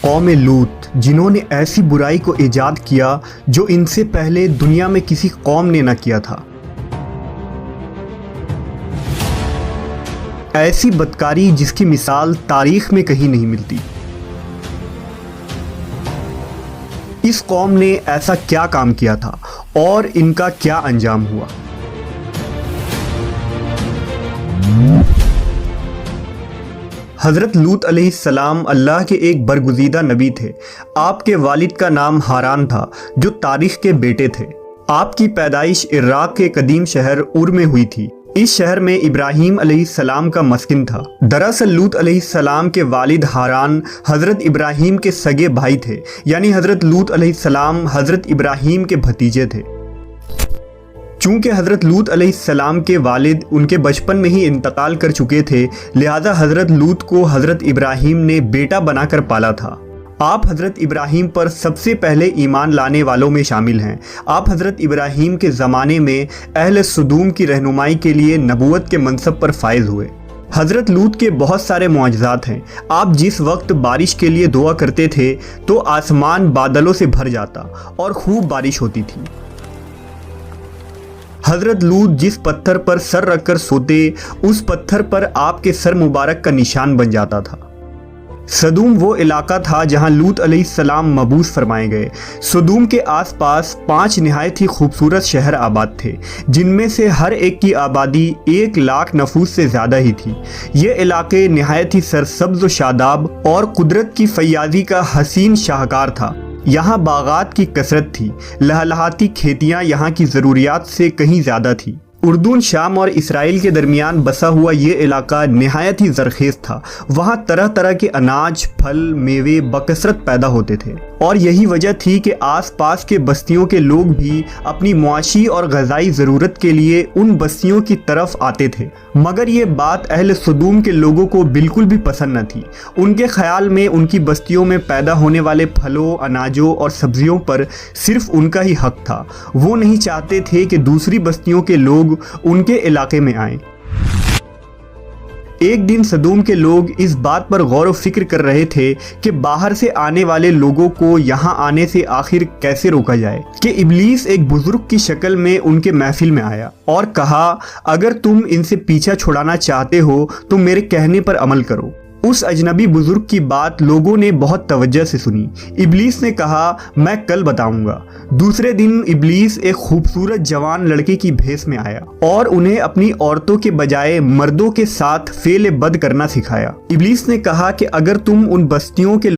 قوم لوط جنہوں نے ایسی برائی کو ایجاد کیا جو ان سے پہلے دنیا میں کسی قوم نے نہ کیا تھا۔ ایسی بدکاری جس کی مثال تاریخ میں کہیں نہیں ملتی۔ اس قوم نے ایسا کیا کام کیا تھا اور ان کا کیا انجام ہوا؟ حضرت لوط علیہ السلام اللہ کے ایک برگزیدہ نبی تھے۔ آپ کے والد کا نام ہاران تھا جو تاریخ کے بیٹے تھے۔ آپ کی پیدائش عراق کے قدیم شہر اور میں ہوئی تھی۔ اس شہر میں ابراہیم علیہ السلام کا مسکن تھا۔ دراصل لوط علیہ السلام کے والد ہاران حضرت ابراہیم کے سگے بھائی تھے، یعنی حضرت لوط علیہ السلام حضرت ابراہیم کے بھتیجے تھے۔ چونکہ حضرت لوط علیہ السلام کے والد ان کے بچپن میں ہی انتقال کر چکے تھے، لہذا حضرت لوط کو حضرت ابراہیم نے بیٹا بنا کر پالا تھا۔ آپ حضرت ابراہیم پر سب سے پہلے ایمان لانے والوں میں شامل ہیں۔ آپ حضرت ابراہیم کے زمانے میں اہل سدوم کی رہنمائی کے لیے نبوت کے منصب پر فائز ہوئے۔ حضرت لوط کے بہت سارے معجزات ہیں۔ آپ جس وقت بارش کے لیے دعا کرتے تھے تو آسمان بادلوں سے بھر جاتا اور خوب بارش ہوتی تھی۔ حضرت لوط جس پتھر پر سر رکھ کر سوتے، اس پتھر پر آپ کے سر مبارک کا نشان بن جاتا تھا۔ سدوم وہ علاقہ تھا جہاں لوط علیہ السلام مبعوث فرمائے گئے۔ سدوم کے آس پاس 5 نہایت ہی خوبصورت شہر آباد تھے، جن میں سے ہر ایک کی آبادی 1 لاکھ نفوس سے زیادہ ہی تھی۔ یہ علاقے نہایت ہی سرسبز و شاداب اور قدرت کی فیاضی کا حسین شاہکار تھا۔ یہاں باغات کی کثرت تھی، لہلہاتی کھیتیاں یہاں کی ضروریات سے کہیں زیادہ تھی۔ اردن، شام اور اسرائیل کے درمیان بسا ہوا یہ علاقہ نہایت ہی زرخیز تھا۔ وہاں طرح طرح کے اناج، پھل، میوے بکثرت پیدا ہوتے تھے، اور یہی وجہ تھی کہ آس پاس کے بستیوں کے لوگ بھی اپنی معاشی اور غذائی ضرورت کے لیے ان بستیوں کی طرف آتے تھے۔ مگر یہ بات اہل سدوم کے لوگوں کو بالکل بھی پسند نہ تھی۔ ان کے خیال میں ان کی بستیوں میں پیدا ہونے والے پھلوں، اناجوں اور سبزیوں پر صرف ان کا ہی حق تھا۔ وہ نہیں چاہتے تھے کہ دوسری بستیوں کے لوگ ان کے علاقے میں آئیں۔ ایک دن سدوم کے لوگ اس بات پر غور و فکر کر رہے تھے کہ باہر سے آنے والے لوگوں کو یہاں آنے سے آخر کیسے روکا جائے، کہ ابلیس ایک بزرگ کی شکل میں ان کے محفل میں آیا اور کہا، اگر تم ان سے پیچھا چھڑانا چاہتے ہو تو میرے کہنے پر عمل کرو۔ اس اجنبی بزرگ کی بات لوگوں نے بہت توجہ سے سنی۔ ابلیس نے کہا، میں کل بتاؤں گا۔ دوسرے دن ابلیس ایک خوبصورت جوان لڑکے کی بھیس میں آیا اور انہیں اپنی عورتوں کے بجائے مردوں کے ساتھ فعل بد کرنا سکھایا۔ ابلیس نے کہا کہ اگر تم ان بستیوں کے